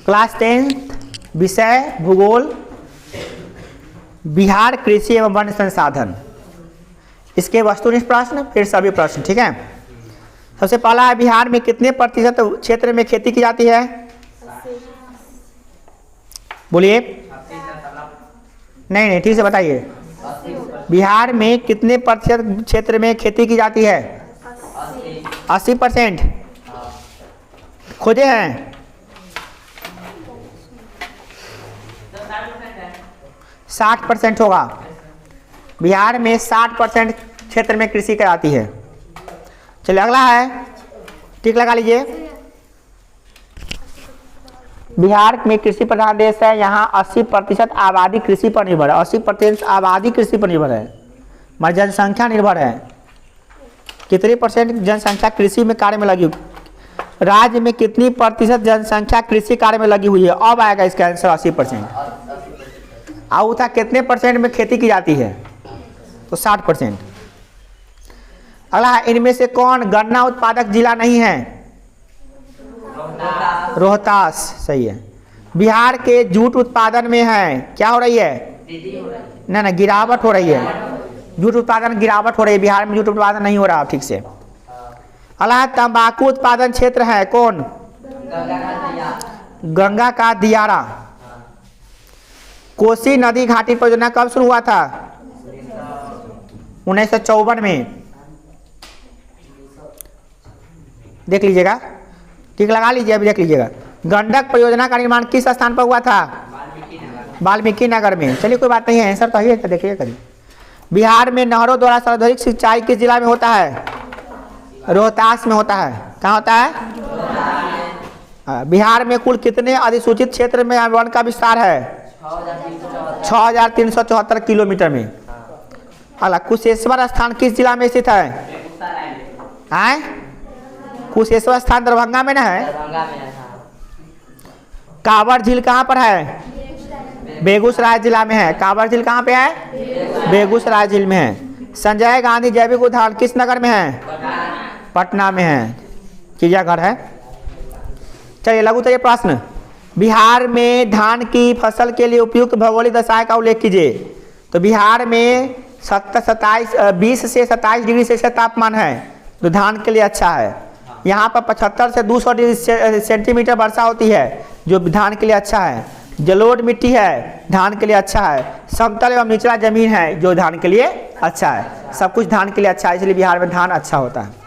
Class 10 विषय भूगोल, बिहार कृषि एवं वन संसाधन, इसके वस्तुनिष्ठ प्रश्न फिर सभी प्रश्न। ठीक है, सबसे पहला है बिहार में कितने प्रतिशत क्षेत्र में खेती की जाती है? बोलिए। नहीं ठीक से बताइए। बिहार में कितने प्रतिशत क्षेत्र में खेती की जाती है? 80%। खोजे हैं? 60% होगा। बिहार में 60% क्षेत्र में कृषि कराती है। चलिए अगला है, टिक लगा लीजिए। बिहार में कृषि प्रधान देश है, यहाँ 80% आबादी कृषि पर निर्भर है। 80% आबादी कृषि पर निर्भर है, हमारी जनसंख्या निर्भर है। कितनी परसेंट जनसंख्या कृषि में कार्य में लगी? राज्य में कितनी प्रतिशत जनसंख्या कृषि कार्य में लगी हुई है? अब आएगा इसका आंसर 80%। और था कितने परसेंट में खेती की जाती है? तो 60%। अगला, इनमें से कौन गन्ना उत्पादक जिला नहीं है? रोहतास। सही है। बिहार के जूट उत्पादन में है क्या हो रही है? ना गिरावट हो रही है। जूट उत्पादन गिरावट हो रही है, बिहार में जूट उत्पादन नहीं हो रहा ठीक से। अगला, तंबाकू उत्पादन क्षेत्र है कौन? गंगा का दियारा। कोसी नदी घाटी परियोजना कब शुरू हुआ था? 1954 में। देख लीजिएगा, ठीक लगा लीजिए, अभी देख लीजिएगा। गंडक परियोजना का निर्माण किस स्थान पर हुआ था? वाल्मीकि नगर में। चलिए कोई बात नहीं है, आंसर तो है, देखिए करिए। बिहार में नहरों द्वारा सर्वाधिक सिंचाई किस जिला में होता है? रोहतास में होता है। कहाँ होता है? बिहार में कुल कितने अधिसूचित क्षेत्र में वन का विस्तार है? 6374 किलोमीटर में। अगला, कुशेश्वर स्थान किस जिला में स्थित है? कुशेश्वर स्थान दरभंगा में ना है? कांवर झील कहाँ पर है? बेगूसराय जिला में है। कांवर झील कहाँ पे है? बेगूसराय जिले में है। संजय गांधी जैविक उद्यान किस नगर में है? पटना में है, चिड़ियाघर है। चलिए लघुत्तरीय प्रश्न, बिहार में धान की फसल के लिए उपयुक्त भौगोलिक दशाएं का उल्लेख कीजिए। तो बिहार में 20 से 27 डिग्री सेल्सियस तापमान है, जो धान के लिए अच्छा है। यहाँ पर 75 से 200 सेंटीमीटर वर्षा होती है, जो धान के लिए अच्छा है। जलोढ़ मिट्टी है, धान के लिए अच्छा है। समतल एवं निचला जमीन है, जो धान के लिए अच्छा है। सब कुछ धान के लिए अच्छा है, इसलिए बिहार में धान अच्छा होता है।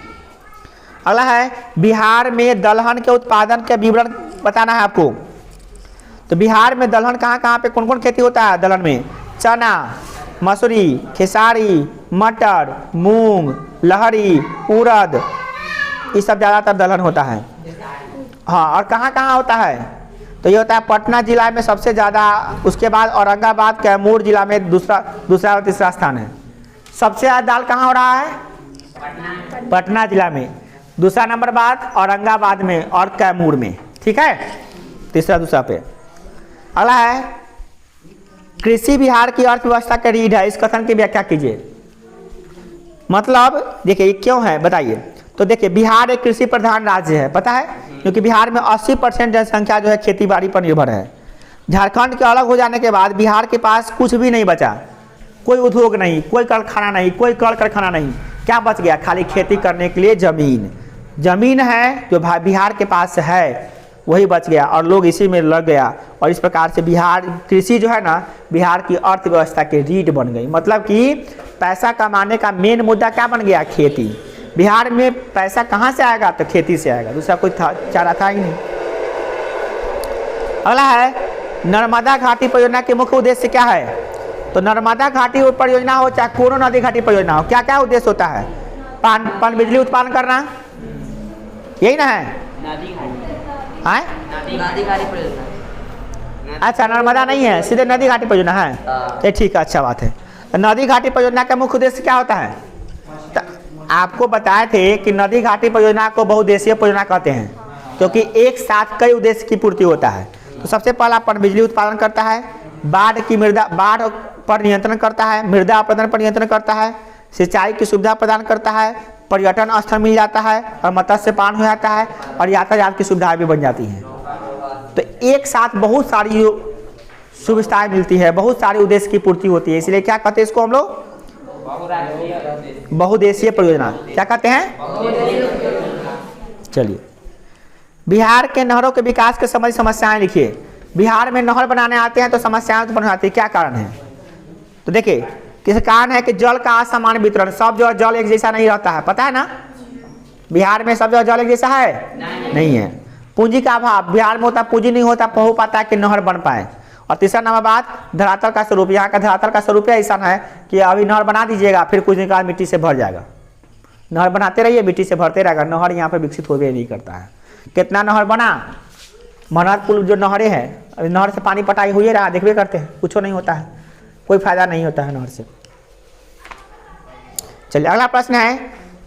अगला है, बिहार में दलहन के उत्पादन के विवरण बताना है आपको। तो बिहार में दलहन कहाँ कहाँ पे कौन कौन खेती होता है? दलहन में चना, मसूरी, खेसारी, मटर, मूंग, लहरी, उड़द, ये सब ज़्यादातर दलहन होता है। हाँ, और कहाँ कहाँ होता है? तो ये होता है पटना जिला में सबसे ज़्यादा, उसके बाद औरंगाबाद, कैमूर जिला में दूसरा और तीसरा स्थान है। सबसे ज़्यादा दाल कहाँ हो रहा है? पटना जिला में। दूसरा नंबर बाद औरंगाबाद में और कैमूर में। ठीक है, तीसरा दूसरा पे। अगला है, कृषि बिहार की अर्थव्यवस्था का रीढ़ है, इस कथन की व्याख्या कीजिए। मतलब देखिए क्यों है बताइए। तो देखिए, बिहार एक कृषि प्रधान राज्य है, पता है, क्योंकि बिहार में 80% जनसंख्या जो है खेती बाड़ी पर निर्भर है। झारखंड के अलग हो जाने के बाद बिहार के पास कुछ भी नहीं बचा, कोई उद्योग नहीं, कोई कारखाना नहीं, कोई कल कारखाना नहीं। क्या बच गया? खाली खेती करने के लिए जमीन है, जो बिहार के पास है वही बच गया, और लोग इसी में लग गया। और इस प्रकार से बिहार कृषि जो है ना, बिहार की अर्थव्यवस्था की रीढ़ बन गई। मतलब कि पैसा कमाने का मेन मुद्दा क्या बन गया? खेती। बिहार में पैसा कहाँ से आएगा? तो खेती से आएगा, दूसरा कोई चारा था ही नहीं। अगला है, नर्मदा घाटी परियोजना के मुख्य उद्देश्य क्या है? तो नर्मदा घाटी परियोजना हो चाहे कोनो नदी घाटी परियोजना हो, क्या क्या उद्देश्य होता है? पन बिजली उत्पादन करना, यही ना है? अच्छा, नर्मदा नहीं है, सीधे नदी घाटी परियोजना है। ये ठीक है, अच्छा बात है। नदी घाटी परियोजना का मुख्य उद्देश्य क्या होता है? आपको बताए थे कि नदी घाटी परियोजना को बहुउद्देशीय परियोजना कहते हैं, क्योंकि एक साथ कई उद्देश्य की पूर्ति होता है। तो सबसे पहला बिजली उत्पादन करता है, बाढ़ पर नियंत्रण करता है, मृदा अपरदन पर नियंत्रण करता है, सिंचाई की सुविधा प्रदान करता है, पर्यटन स्थल मिल जाता है, और मत्स्य पालन हो जाता है, और यातायात की सुविधाएं भी बन जाती हैं। तो एक साथ बहुत सारी सुविधाएं मिलती है, बहुत सारे उद्देश्य की पूर्ति होती है, इसलिए क्या कहते हैं इसको हम लोग? बहुउद्देशीय परियोजना। क्या कहते हैं? चलिए, बिहार के नहरों के विकास के संबंधित समस्याएं लिखिए। बिहार में नहर बनाने आते हैं तो समस्याएं उत्पन्न आती है, क्या कारण है? तो देखिए, किस कारण है कि जल का असमान वितरण, सब जगह जल एक जैसा नहीं रहता है, पता है ना? बिहार में सब जगह जल एक जैसा है नहीं है। पूंजी का अभाव, बिहार में होता पूंजी नहीं होता हो पाता है कि नहर बन पाए। और तीसरा नंबर बात, धरातल का स्वरूप, यहाँ का धरातल का स्वरूप ऐसा है कि अभी नहर बना दीजिएगा, फिर कुछ दिन बाद मिट्टी से भर जाएगा। नहर बनाते रहिए, मिट्टी से भरते रहेगा, नहर यहाँ पे विकसित हो भी नहीं करता है। कितना नहर बना, मनहरपुर जो नहरें हैं, अभी नहर से पानी पटाई हुई रहा, देखबे करते हैं, कुछ नहीं होता है, कोई फायदा नहीं होता है नहर से। चलिए, अगला प्रश्न है,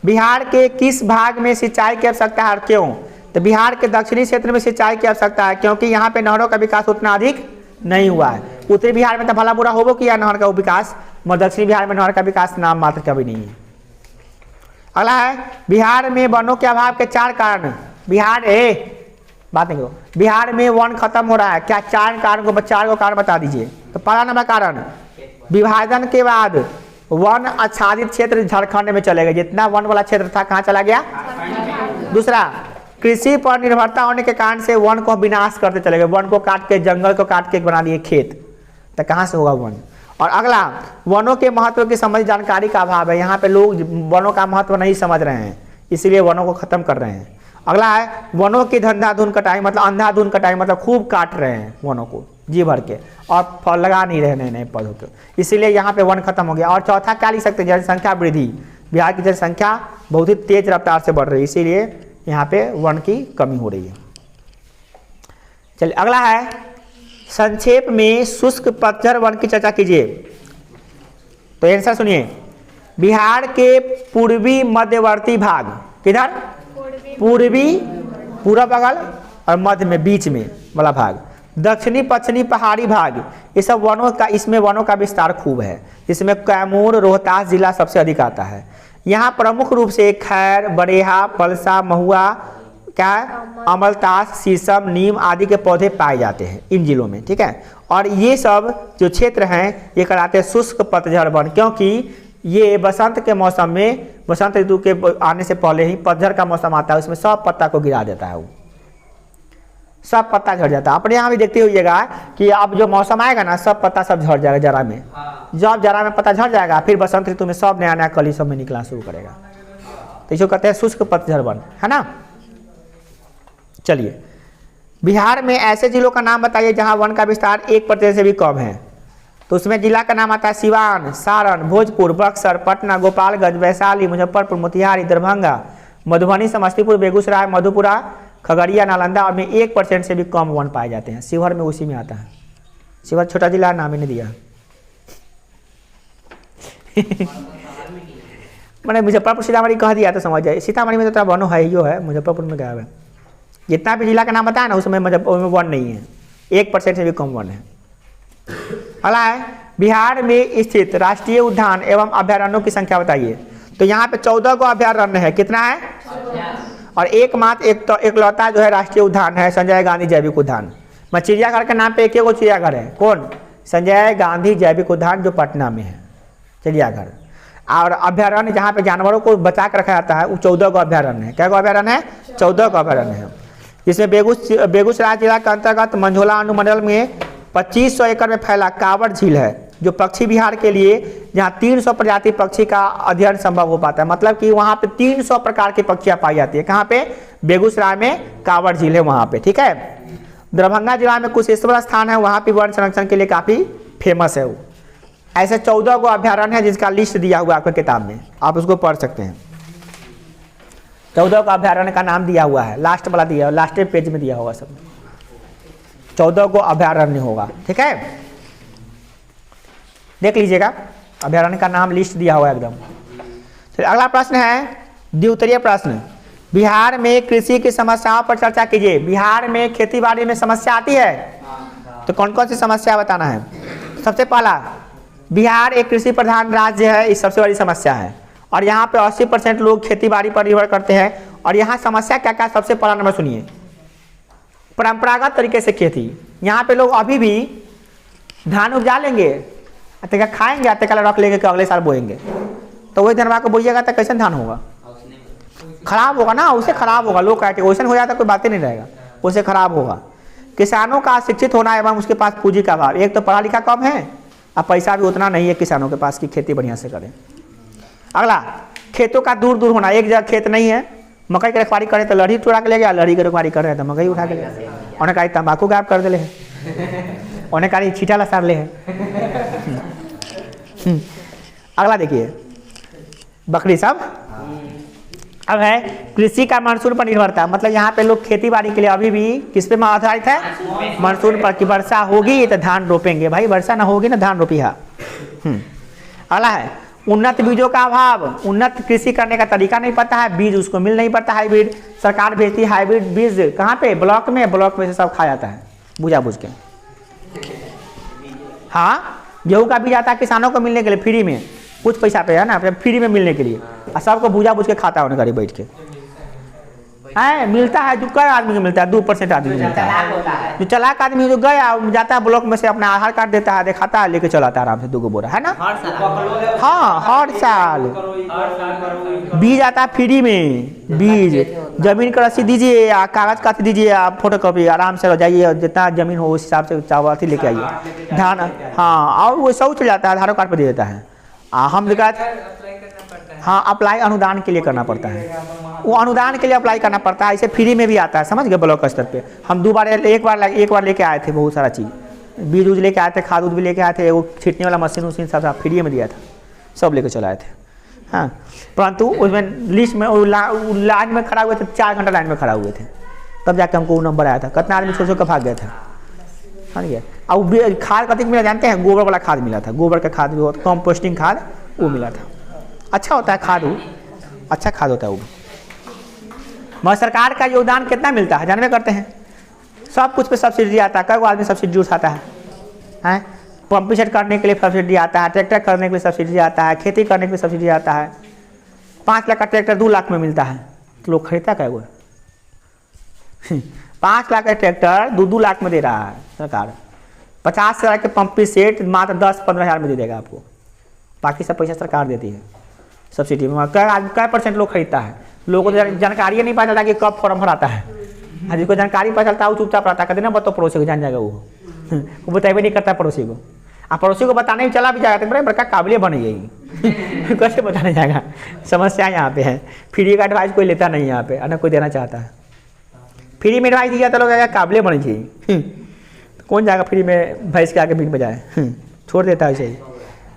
बिहार के किस भाग में सिंचाई की आवश्यकता है और क्यों? तो बिहार के दक्षिणी क्षेत्र में सिंचाई की आवश्यकता है, क्योंकि यहाँ पे नहरों का विकास उतना अधिक नहीं हुआ है। उत्तरी बिहार में तो भला बुरा होबो किया नहर का विकास, मगर दक्षिणी बिहार में नहर का विकास नाम मात्र कभी नहीं है। अगला है, बिहार में वनों के अभाव के 4 कारण। बिहार बात नहीं करो, बिहार में वन खत्म हो रहा है, क्या 4 कारण को 4 कारण बता दीजिए। तो पहला नंबर कारण, विभाजन के बाद वन आच्छादित क्षेत्र झारखंड में चले गए, जितना वन वाला क्षेत्र था कहाँ चला गया? दूसरा, कृषि पर निर्भरता होने के कारण से वन को विनाश करते चले गए, वन को काट के, जंगल को काट के बना दिए खेत, तो कहाँ से होगा वन? और अगला, वनों के महत्व की संबंधित जानकारी का अभाव है, यहाँ पे लोग वनों का महत्व नहीं समझ रहे हैं, इसलिए वनों को खत्म कर रहे हैं। अगला है, वनों की धंधाधुन कटाई, मतलब अंधाधुन कटाई, मतलब खूब काट रहे हैं वनों को जी भर के, और फल लगा नहीं रहे नए नए पौधों को, इसीलिए यहाँ पे वन खत्म हो गया। और चौथा क्या लिख सकते हैं? जनसंख्या वृद्धि, बिहार की जनसंख्या बहुत ही तेज रफ्तार से बढ़ रही है, इसीलिए यहाँ पे वन की कमी हो रही है। चलिए, अगला है, संक्षेप में शुष्क पतझड़ वन की चर्चा कीजिए। तो आंसर सुनिए, बिहार के पूर्वी मध्यवर्ती भाग, किधर? पूर्वी, पूरा बगल और मध्य में, बीच में वाला भाग, दक्षिणी पश्चिमी पहाड़ी भाग, ये सब वनों का, इसमें वनों का विस्तार खूब है। इसमें कैमूर, रोहतास जिला सबसे अधिक आता है। यहाँ प्रमुख रूप से खैर, बरेहा, पलसा, महुआ, क्या है, अमलतास, शीशम, नीम आदि के पौधे पाए जाते हैं इन जिलों में, ठीक है। और ये सब जो क्षेत्र हैं ये कहलाते हैं शुष्क पतझड़ वन, क्योंकि ये बसंत के मौसम में, बसंत ऋतु के आने से पहले ही पतझड़ का मौसम आता है, उसमें सब पत्ता को गिरा देता है, वो सब पत्ता झड़ जाता है। अपने यहाँ भी देखते होइएगा कि अब जो मौसम आएगा ना, सब पत्ता सब झड़ जाएगा जरा में। जब जरा में पत्ता झड़ जाएगा, फिर बसंत ऋतु में सब नया नया कली सब में निकलना शुरू करेगा, तो इसको कहते हैं शुष्क पतझड़ वन, है ना। चलिए, बिहार में ऐसे जिलों का नाम बताइए जहाँ वन का विस्तार 1% से भी कम है। तो उसमें जिला का नाम आता है सिवान, सारण, भोजपुर, बक्सर, पटना, गोपालगंज, वैशाली, मुजफ्फरपुर, मोतिहारी, दरभंगा, मधुबनी, समस्तीपुर, बेगूसराय, मधुपुरा, खगड़िया, नालंदा, और में 1% से भी कम वन पाए जाते हैं। शिवहर में उसी में आता है, शिवहर छोटा जिला, नाम ही नहीं दिया। मैंने मुजफ्फरपुर सीतामढ़ी कह दिया तो समझ जाए, सीतामढ़ी में तो वनो है, यो है, मुजफ्फरपुर में गया है। जितना भी जिला का नाम बताया ना, उसमें वन नहीं है, 1% से भी कम वन है। अगला है, बिहार में स्थित राष्ट्रीय उद्यान एवं अभयारण्यों की संख्या बताइए। तो यहाँ पे 14 को अभयारण्य है, कितना है? और एकमात्र एकलौता जो है राष्ट्रीय उद्यान है संजय गांधी जैविक उद्यान। मैं चिड़ियाघर के नाम पे एक ही चिड़ियाघर है, कौन? संजय गांधी जैविक उद्यान, जो पटना में है चिड़ियाघर। और अभयारण्य जहाँ पे जानवरों को बचा कर रखा जाता है, वो 14 को अभयारण्य है। क्या को अभयारण्य है? 14 को अभयारण्य है। इसमें बेगूसराय जिला के अंतर्गत मंझोला अनुमंडल में 2500 एकड़ में फैला कांवड़ झील है, जो पक्षी विहार के लिए, जहाँ 300 प्रजाति पक्षी का अध्ययन संभव हो पाता है। मतलब कि वहाँ पे 300 प्रकार की पक्षियाँ पाई जाती है। कहाँ पे? बेगूसराय में कांवड़ झील है वहाँ पे, ठीक है। दरभंगा जिला में कुशेश्वर स्थान है, वहाँ पे वन संरक्षण के लिए काफ़ी फेमस है वो। ऐसे 14 को अभयारण्य है जिसका लिस्ट दिया हुआ है आपको किताब में, आप उसको पढ़ सकते हैं। 14 का अभयारण्य का नाम दिया हुआ है, लास्ट वाला दिया, लास्ट पेज में दिया होगा सब, 14 को अभयारण्य होगा, ठीक है, देख लीजिएगा, अभयारण्य का नाम लिस्ट दिया हुआ है एकदम। फिर अगला प्रश्न है द्विउत्तरीय प्रश्न, बिहार में कृषि की समस्याओं पर चर्चा कीजिए। बिहार में खेती बाड़ी में समस्या आती है, तो कौन कौन सी समस्या बताना है। सबसे पहला, बिहार एक कृषि प्रधान राज्य है, इस सबसे बड़ी समस्या है, और यहाँ पे 80% लोग खेती बाड़ी पर निर्भर करते हैं। और यहाँ समस्या क्या क्या, सबसे पहला नंबर सुनिए, परंपरागत तरीके से खेती। यहाँ पे लोग अभी भी धान उपजा लेंगे, अतः खाएंगे, अतः रख लेंगे कि अगले साल बोएंगे। तो वही धनवा को बोइएगा तो कैसे धान होगा? खराब होगा ना, उससे खराब होगा। लोग कहते वैसे हो जाता कोई बात ही नहीं रहेगा, उससे खराब होगा। किसानों का शिक्षित होना एवं उसके पास पूंजी का अभाव। एक तो पढ़ा लिखा कम है, अब पैसा भी उतना नहीं है किसानों के पास कि खेती बढ़िया से करें। अगला, खेतों का दूर दूर होना। एक जगह खेत नहीं है, मकई की रखवारी करे तो लड़ी उड़ा के ले गया, लड़ी की रखवारी कर रहे तो मकई उठा के ले गया, उन्हें कहा तम्बाकू गायब कर दिले है, उन्हें कहा छीटा लसार ले है। अगला देखिए, बकरी सब। अब है कृषि का मानसून पर निर्भरता। मतलब यहाँ पे लोग खेती बाड़ी के लिए अभी भी किस पे आधारित है? मानसून पर, कि वर्षा होगी तो धान रोपेंगे। भाई वर्षा ना होगी ना धान रोपी है। अगला है उन्नत बीजों का अभाव। उन्नत कृषि करने का तरीका नहीं पता है, बीज उसको मिल नहीं पता। हाइब्रिड सरकार भेजती है, हाइब्रिड बीज कहाँ पे? ब्लॉक में, ब्लॉक में से सब खा जाता है बुझा बुझ के। हाँ, गेहूँ का बीज आता है किसानों को मिलने के लिए फ्री में, कुछ पैसा पे है ना, फ्री में मिलने के लिए, और सबको भूजा बुझ के खाता है उन्हें घरे बैठ के। है मिलता है, जो कई आदमी को मिलता है, 2% आदमी को मिलता है। जो चालाक आदमी जो गया जाता है ब्लॉक में से अपना आधार कार्ड देता है, दिखाता है, लेके चलाता है आराम से 2 बोरा, है ना। हाँ हर साल बीज आता है फ्री में। बीज जमीन का रसीद दीजिए या कागज का दीजिए, आप फोटो कॉपी आराम से जाइए, जितना जमीन हो उस हिसाब से चावल अथी लेके आइए धान। हाँ, और वो सब चल जाता है, आधार कार्ड पर दे देता है। हम लिखा, हाँ अप्लाई अनुदान के लिए करना पड़ता है, वो अनुदान के लिए अप्लाई करना पड़ता है। इसे फ्री में भी आता है, समझ गए। ब्लॉक स्तर पे हम एक बार लेके आए थे बहुत सारा चीज़, बीज उज लेके आए थे, खाद उद भी लेके आए थे, वो छीटने वाला मशीन उशीन सब फ्री में दिया था, सब लेके चलाए थे। हाँ, परंतु उसमें लिस्ट में लाइन में खड़ा हुए थे, 4 घंटा लाइन में खड़ा हुए थे, तब जाकर हमको वो नंबर आया था। कितना आदमी छोड़ के भाग गया था, समझ गया। और खाद कति मिला जानते हैं? गोबर वाला खाद मिला था, गोबर का खाद जो कंपोस्टिंग खाद वो मिला था। अच्छा होता है खाद, वो अच्छा खाद होता है वो। मगर सरकार का योगदान कितना मिलता है जानवे करते हैं? सब कुछ पे सब्सिडी आता है। कई आदमी सब्सिडी उठाता है, पंप सेट करने के लिए सब्सिडी आता है, ट्रैक्टर करने के लिए सब्सिडी आता है, खेती करने के लिए सब्सिडी आता है। 5 लाख का ट्रैक्टर 2 लाख में मिलता है, तो लोग खरीदता क्या वो? 5 लाख का ट्रैक्टर 2 लाख में दे रहा है सरकार। 50,000 के पंप सेट मात्र 10-15 हज़ार में दे देगा आपको, बाकी सब पैसा सरकार देती है सब्सिडी में। कै % लोग खरीदता है। लोगों को जानकारी नहीं पता चलता कि कब फॉर्म भराता है। जिसको जानकारी पता चलता है वो चुपचाप रहता है, कहते ना बताओ पड़ोसी को, जान जाएगा वो बताइए नहीं करता पड़ोसी को। आप पड़ोसी को बताने में चला भी जाएगा तो बड़े बड़का काबिलियत बन गई। कैसे बताने जाएगा? समस्या यहाँ पे है। फ्री का एडवाइस कोई लेता नहीं यहाँ पे, ना कोई देना चाहता है। फ्री में एडवाइस दिया तो लोग काबिलियत बनी चाहिए, कौन जाएगा फ्री में भैंस के आगे बीच बजाए, छोड़ देता है ऐसे ही।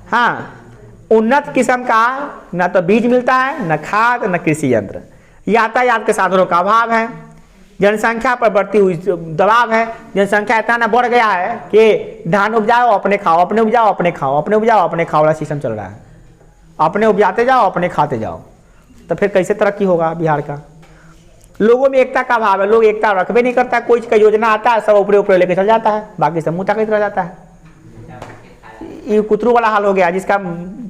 हाँ, उन्नत किस्म का न तो बीज मिलता है, न खाद, न कृषि यंत्र। यातायात के साधनों का अभाव है। जनसंख्या पर बढ़ती हुई दबाव है। जनसंख्या इतना न बढ़ गया है कि धान उपजाओ अपने खाओ, अपने उपजाओ अपने खाओ, अपने उपजाओ अपने खाओ वाला सिस्टम चल रहा है। अपने उपजाते जाओ अपने खाते जाओ, तो फिर कैसे तरक्की होगा बिहार का? लोगों में एकता का अभाव है, लोग एकता रखबे नहीं करता। कोई का योजना आता है सब ऊपरे ऊपरे लेके चल जाता है, बाकी सब मुँह ताकत रह जाता है। ये कुतरू वाला हाल हो गया, जिसका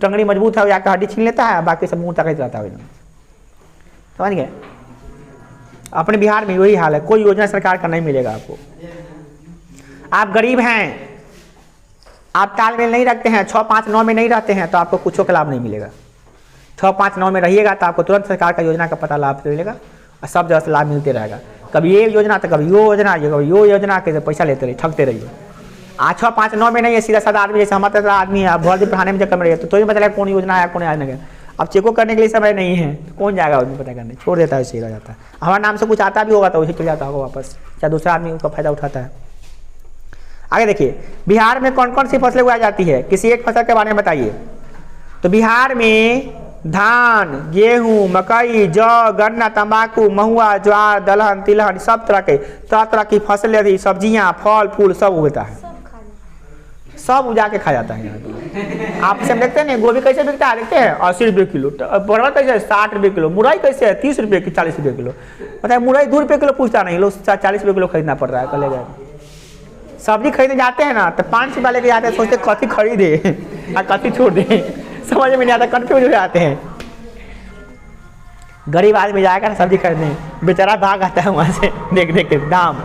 टंगड़ी मजबूत है वो जाकर हड्डी छीन लेता है, बाकी सब मुँह ताकत रहता है। समझ गए? अपने बिहार में वही हाल है, कोई योजना सरकार का नहीं मिलेगा आपको। आप गरीब हैं, आप तालमेल नहीं रखते हैं, 6-5-9 में नहीं रहते हैं, तो आपको कुछ का लाभ नहीं मिलेगा। 6-5-9 में रहिएगा तो आपको तुरंत सरकार का योजना का पता लाभ मिलेगा और सब जगह से लाभ मिलते रहेगा। कभी ये योजना तो कभी वो योजना, कभी वो योजना के पैसा लेते रहिए, ठगते रहिए। आज 6-5-9 में नहीं है, सीधा साधा आदमी जैसे हमारे तरह आदमी है, भर दिन पढ़ाने में चक्कर में रहिए तो ही पता लगा कौन योजना आया कौन आया नहीं। अब चेको करने के लिए समय नहीं है, कौन जाएगा उसमें पता करने, छोड़ देता है, उसे रह जाता है। हमारे नाम से कुछ आता भी होगा तो उसे चल जाता होगा वापस, चाहे दूसरा आदमी उसका फायदा उठाता है। आगे देखिए, बिहार में कौन कौन सी फसलें उगाई जाती है, किसी एक फसल के बारे में बताइए। तो बिहार में धान, गेहूँ, मकई, जौ, गन्ना, तंबाकू, महुआ, ज्वार, दलहन, तिलहन, सब तरह तरह की फसलें, सब्जियाँ, फल फूल सब उगता है, सब उजा के खा जाता है यहाँ पे। आप सब देखते हैं ना, गोभी कैसे बिकता है देखते हैं, 80 रुपये किलो। परवल कैसे है, 60 रुपये किलो। मुरई कैसे है, 30 रुपये की, 40 रुपये किलो। पता है मुरई 2 रुपये किलो पूछता नहीं, लोग 40 रुपये किलो खरीदना पड़ रहा है। कल गए सब्जी खरीदने जाते हैं ना तो 5 रुपये लेके जाते हैं, सोचते कथी खरीदे और कथी छोड़ दे, समझ में नहीं आता, कन्फ्यूज हो जाते हैं। गरीब आदमी जाएगा ना सब्जी खरीदने, बेचारा भाग आता है वहाँ से देख देख के दाम।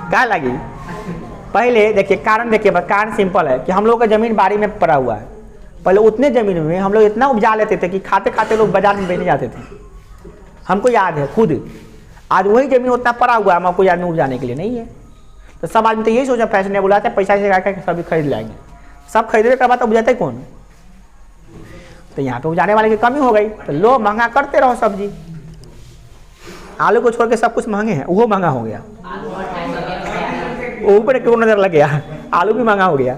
क्या लगी? पहले देखिए कारण, देखिए कारण सिंपल है कि हम लोग का जमीन बाड़ी में पड़ा हुआ है। पहले उतने जमीन में हम लोग इतना उपजा लेते थे कि खाते खाते लोग बाजार में बेचने जाते थे। हमको याद है खुद, आज वही जमीन उतना पड़ा हुआ है, हमको याद में उपजाने के लिए नहीं है। तो सब आदमी तो यही सोचा फैशन बुलाते हैं, पैसा से आकर सभी खरीद लाएंगे। सब खरीदने के बाद तो उपजाते कौन? तो यहाँ पे उपजाने वाले की कमी हो गई, तो लो महंगा करते रहो सब्जी। आलू को छोड़ के सब कुछ महंगे हैं, वो महंगा हो गया, ऊपर क्यों नजर लग गया, आलू भी महंगा हो गया।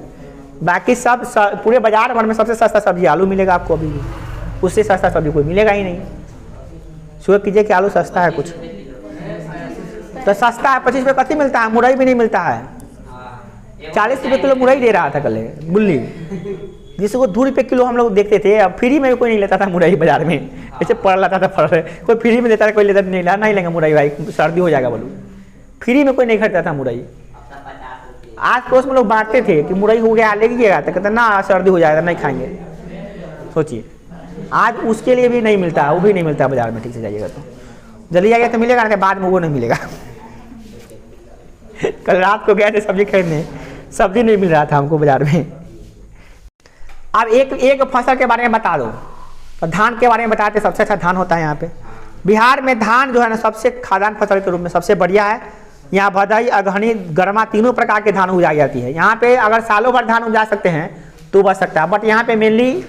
बाकी सब पूरे बाजार भर में सबसे सस्ता सब्जी आलू मिलेगा आपको अभी भी, उससे सस्ता सब्जी कोई मिलेगा ही नहीं। शुक्र कीजिए कि आलू सस्ता है कुछ, तो सस्ता है। 25 रुपये कति मिलता है, मुरई भी नहीं मिलता है। 40 रुपये किलो मुरई दे रहा था कल गुल्ली, जिसको 2 रुपये किलो हम लोग देखते थे। अब फ्री में कोई नहीं लेता था मुरई बाजार में, ऐसे पड़ लाता था फल, कोई फ्री में देता था, कोई लेता नहीं, नहीं लेंगे मुरई भाई सर्दी हो जाएगा बोलू। फ्री में कोई नहीं खरीदता था मुरई। आज पड़ोस में लोग बांटते थे कि मुरई हो गया ले लीजिएगा, तो कहते ना सर्दी हो जाएगा नहीं खाएंगे। सोचिए आज उसके लिए भी नहीं मिलता, वो भी नहीं मिलता बाजार में। ठीक से जाइएगा तो जल्दी जाइएगा तो मिलेगा, नहीं बाद में वो नहीं मिलेगा। कल रात को गए थे सब्जी खरीदने, सब्जी नहीं मिल रहा था हमको बाजार में। अब एक फसल के बारे में बता दो, तो धान के बारे में बताते। सबसे अच्छा धान होता है यहाँ पे बिहार में। धान जो है ना सबसे खाद्यान्न फसल के रूप में सबसे बढ़िया है। यहाँ भदई, अगहनी, गरमा तीनों प्रकार के धान उगाई जाती है। यहाँ पे अगर सालों भर धान उगा सकते हैं तो बच सकता है, बट यहाँ पे मेनली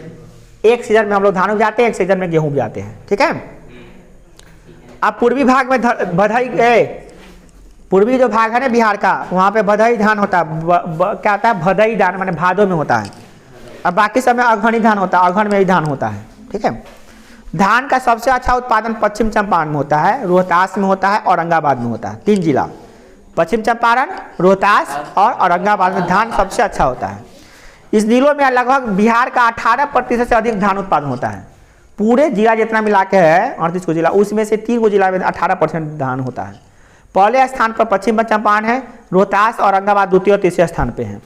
एक सीजन में हम लोग धान उगाते हैं, एक सीजन में गेहूँ उगाते हैं। ठीक है। अब पूर्वी भाग में भदई, पूर्वी जो भाग है ना बिहार का, वहाँ पे भदई धान होता है। क्या होता है? भदई धान माने भादों में होता है। अब बाकी समय अगहनी धान होता है, अगहन में भी धान होता है। ठीक है। धान का सबसे अच्छा उत्पादन पश्चिम चंपारण में होता है, रोहतास में होता है, औरंगाबाद में होता है। 3 जिला, पश्चिम चंपारण, रोहतास और औरंगाबाद में धान सबसे अच्छा होता है। इस जिलों में लगभग बिहार का 18% से अधिक धान उत्पादन होता है। पूरे जिला जितना मिला के है 38 को जिला, उसमें से 3 को जिला में 18% धान होता है। पहले स्थान पर पश्चिम चंपारण है, रोहतास औरंगाबाद द्वितीय और तीसरे स्थान पे है।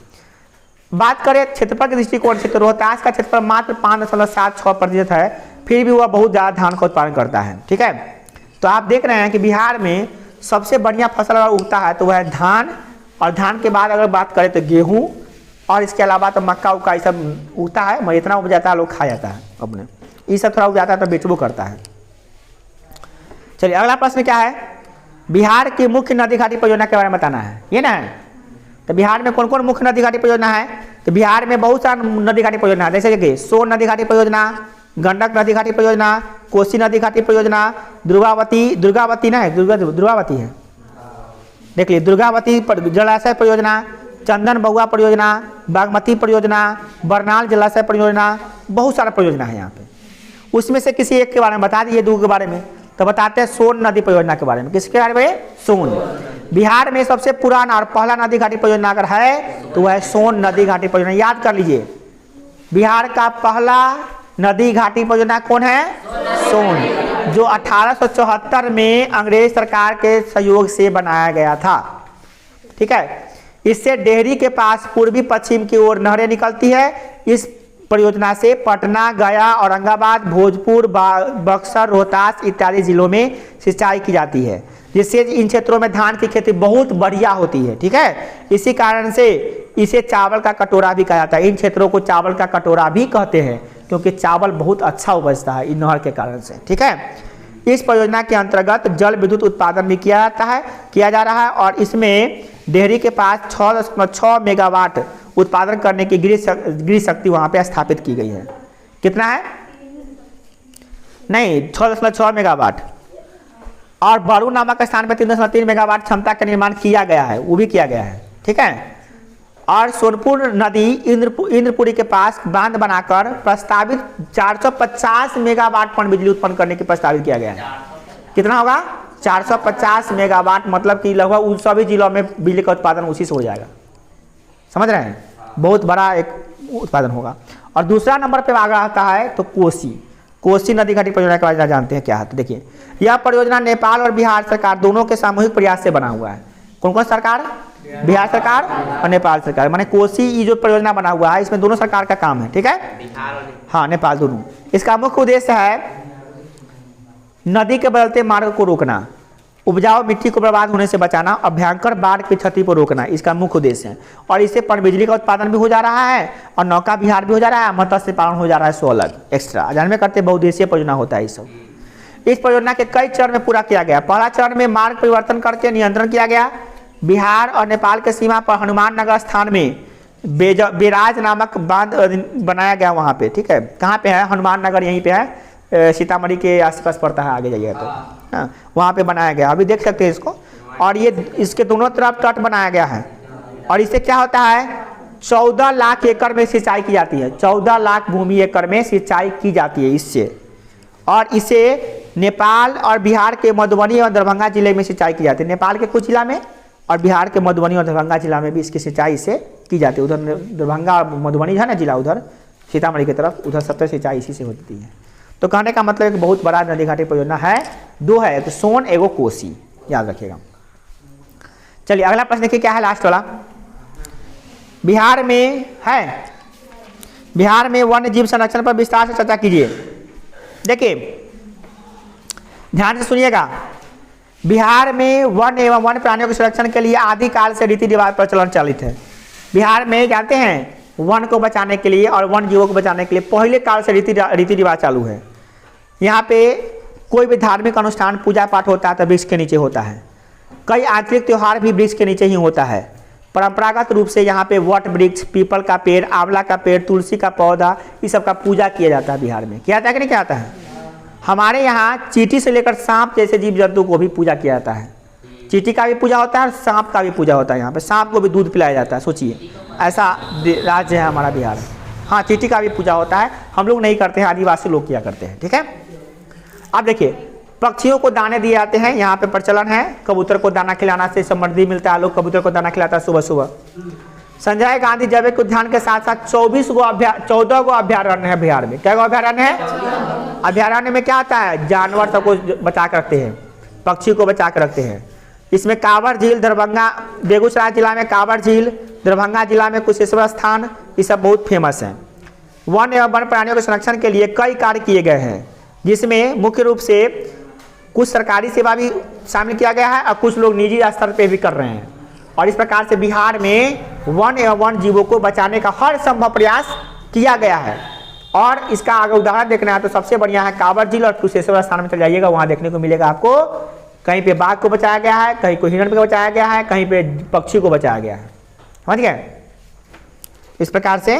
बात करें क्षेत्रफल के दृष्टिकोण से तो रोहतास का क्षेत्रफल मात्र 5.76% है, फिर भी वह बहुत ज़्यादा धान का उत्पादन करता है। ठीक है। तो आप देख रहे हैं कि बिहार में सबसे बढ़िया फसल अगर उगता है तो वह है धान, और धान के बाद अगर बात करें तो गेहूँ, और इसके अलावा तो मक्का उक्का ये सब उगता है। मैं इतना उग जाता है लोग खा जाता है अपने, ये सब थोड़ा उग जाता है तो बेचबो करता है। चलिए अगला प्रश्न क्या है? बिहार की मुख्य नदी घाटी परियोजना के बारे में बताना है, ये ना है। तो बिहार में कौन कौन मुख्य नदी घाटी परियोजना है? तो बिहार में बहुत सारा नदी घाटी परियोजना है, जैसे कि सोन नदी घाटी परियोजना, गंडक नदी घाटी परियोजना, कोसी नदी घाटी परियोजना, दुर्गावती ना है, दुर्गावती है, देख लीजिए, दुर्गावती जलाशय परियोजना, चंदन बहुआ परियोजना, बागमती परियोजना, बरनाल जलाशय परियोजना, बहुत सारा परियोजना है यहाँ पे। उसमें से किसी एक के बारे में बता दीजिए, 2 के बारे में। तो बताते हैं सोन नदी परियोजना के बारे में। किसके बारे में? सोन। बिहार में सबसे पुराना और पहला नदी घाटी परियोजना अगर है तो वह है सोन नदी घाटी परियोजना। याद कर लीजिए, बिहार का पहला नदी घाटी परियोजना कौन है? सोन, जो 1874 में अंग्रेज सरकार के सहयोग से बनाया गया था। ठीक है। इससे डेहरी के पास पूर्वी पश्चिम की ओर नहरें निकलती है। इस परियोजना से पटना, गया, औरंगाबाद, भोजपुर, बक्सर, रोहतास इत्यादि जिलों में सिंचाई की जाती है, जिससे इन क्षेत्रों में धान की खेती बहुत बढ़िया होती है। ठीक है। इसी कारण से इसे चावल का कटोरा भी कहा जाता है। इन क्षेत्रों को चावल का कटोरा भी कहते हैं, क्योंकि चावल बहुत अच्छा उपजता है इन नहर के कारण से। ठीक है। इस परियोजना के अंतर्गत जल विद्युत उत्पादन भी किया जा रहा है, और इसमें डेहरी के पास 6.6 मेगावाट उत्पादन करने की गृह शक्ति वहाँ पे स्थापित की गई है। कितना है? नहीं, 6.6 मेगावाट। और बरू नामक स्थान पर 3.3 मेगावाट क्षमता का निर्माण किया गया है, वो भी किया गया है। ठीक है। और सोनपुर नदी इंद्रपुरी के पास बांध बनाकर प्रस्तावित 450 मेगावाट पर बिजली उत्पन्न करने की प्रस्तावित किया गया है। कितना होगा? 450 मेगावाट, मतलब कि लगभग उन सभी जिलों में बिजली का उत्पादन उसी से हो जाएगा। समझ रहे हैं? बहुत बड़ा एक उत्पादन होगा। और दूसरा नंबर पे आगे आता है तो कोसी नदी घाटी परियोजना के बारे में जानते हैं क्या है? तो देखिए, यह परियोजना नेपाल और बिहार सरकार दोनों के सामूहिक प्रयास से बना हुआ है। कौन कौन सरकार? बिहार सरकार और नेपाल सरकार। माने कोसी ये जो परियोजना बना हुआ है, इसमें दोनों सरकार का काम है। ठीक है। हाँ, नेपाल दोनों। इसका मुख्य उद्देश्य है नदी के बदलते मार्ग को रोकना। उपजाऊ मिट्टी को बर्बाद होने से बचाना और भयंकर बाढ़ की क्षति को रोकना इसका मुख्य उद्देश्य है। और इससे पनबिजली का उत्पादन भी हो जा रहा है और नौका विहार भी हो जा रहा है, मत्स्य पालन हो जा रहा है 100 अलग एक्स्ट्रा। जानवे करते बहुउद्देशीय परियोजना होता है ये सब। इस परियोजना के कई चरण में पूरा किया गया। पहला चरण में मार्ग परिवर्तन करके नियंत्रण किया गया। बिहार और नेपाल के सीमा पर हनुमान नगर स्थान में बेराज नामक बांध बनाया गया वहाँ पे, ठीक है। कहाँ पे है? हनुमान नगर यहीं पे है, सीतामढ़ी के आसपास पड़ता है, आगे जाइए तो हाँ, वहाँ पे बनाया गया, अभी देख सकते हैं इसको। और ये इसके दोनों तरफ तट बनाया गया है। और इससे क्या होता है? 14 लाख एकड़ में सिंचाई की जाती है। 14 लाख भूमि एकड़ में सिंचाई की जाती है इससे। और इसे नेपाल और बिहार के मधुबनी और दरभंगा जिले में सिंचाई की जाती है। नेपाल के कुछ जिला में और बिहार के मधुबनी और दरभंगा जिला में भी इसकी सिंचाई से की जाती है। उधर दरभंगा मधुबनी है ना जिला, उधर सीतामढ़ी की तरफ, उधर सबसे सिंचाई इसी से होती है। तो कहने का मतलब एक बहुत बड़ा नदी घाटी परियोजना है। 2 है, तो सोन एगो कोसी, याद रखिएगा। चलिए अगला प्रश्न देखिए क्या है, लास्ट वाला। बिहार में है, बिहार में वन्य जीव संरक्षण पर विस्तार से चर्चा कीजिए। देखिए ध्यान से सुनिएगा। बिहार में वन एवं वन्य प्राणियों के संरक्षण के लिए आदिकाल से रीति रिवाज प्रचलन चालित है। बिहार में जानते हैं वन को बचाने के लिए और वन जीवों को बचाने के लिए पहले काल से रीति रिवाज चालू है। यहाँ पे कोई भी धार्मिक अनुष्ठान पूजा पाठ होता है तो वृक्ष के नीचे होता है। कई आंतरिक त्यौहार भी वृक्ष के नीचे ही होता है। परंपरागत रूप से यहाँ पे वट वृक्ष, पीपल का पेड़, आंवला का पेड़, तुलसी का पौधा, इस सब का पूजा किया जाता है बिहार में। किया जाता है कि नहीं किया जाता है? हमारे यहाँ चींटी से लेकर सांप जैसे जीव जंतु को भी पूजा किया जाता है। चींटी का भी पूजा होता है और सांप का भी पूजा होता है। यहाँ पे सांप को भी दूध पिलाया जाता है। सोचिए, ऐसा राज्य है हमारा बिहार। हाँ, चींटी का भी पूजा होता है, हम लोग नहीं करते हैं, आदिवासी लोग किया करते हैं, ठीक है। अब देखिए पक्षियों को दाने दिए जाते हैं, यहाँ पे प्रचलन है। कबूतर को दाना खिलाना से समृद्धि मिलता है, लोग कबूतर को दाना खिलाता है सुबह सुबह। संजय गांधी जैविक उद्यान के साथ साथ 14 गो अभ्यारण्य है बिहार में। क्या गो अभ्यारण्य है? अभ्यारण्य में क्या आता है? जानवर सबको बचा कर रखते हैं, पक्षी को बचा कर रखते हैं। इसमें कांवर झील, दरभंगा, बेगूसराय जिला में कांवर झील, दरभंगा जिला में कुशेश्वर स्थान, ये सब बहुत फेमस हैं। वन एवं वन प्राणियों के संरक्षण के लिए कई कार्य किए गए हैं, जिसमें मुख्य रूप से कुछ सरकारी सेवा भी शामिल किया गया है और कुछ लोग निजी स्तर पे भी कर रहे हैं। और इस प्रकार से बिहार में वन एवं वन जीवों को बचाने का हर संभव प्रयास किया गया है। और इसका अगर उदाहरण देखना है तो सबसे बढ़िया है कांवर झील और कुशेश्वर स्थान में चल जाइएगा, वहाँ देखने को मिलेगा आपको। कहीं पे बाघ को बचाया गया है, कहीं को हिरण को बचाया गया है, कहीं पे पक्षी को बचाया गया है। समझ गए? इस प्रकार से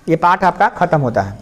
ये पाठ आपका खत्म होता है।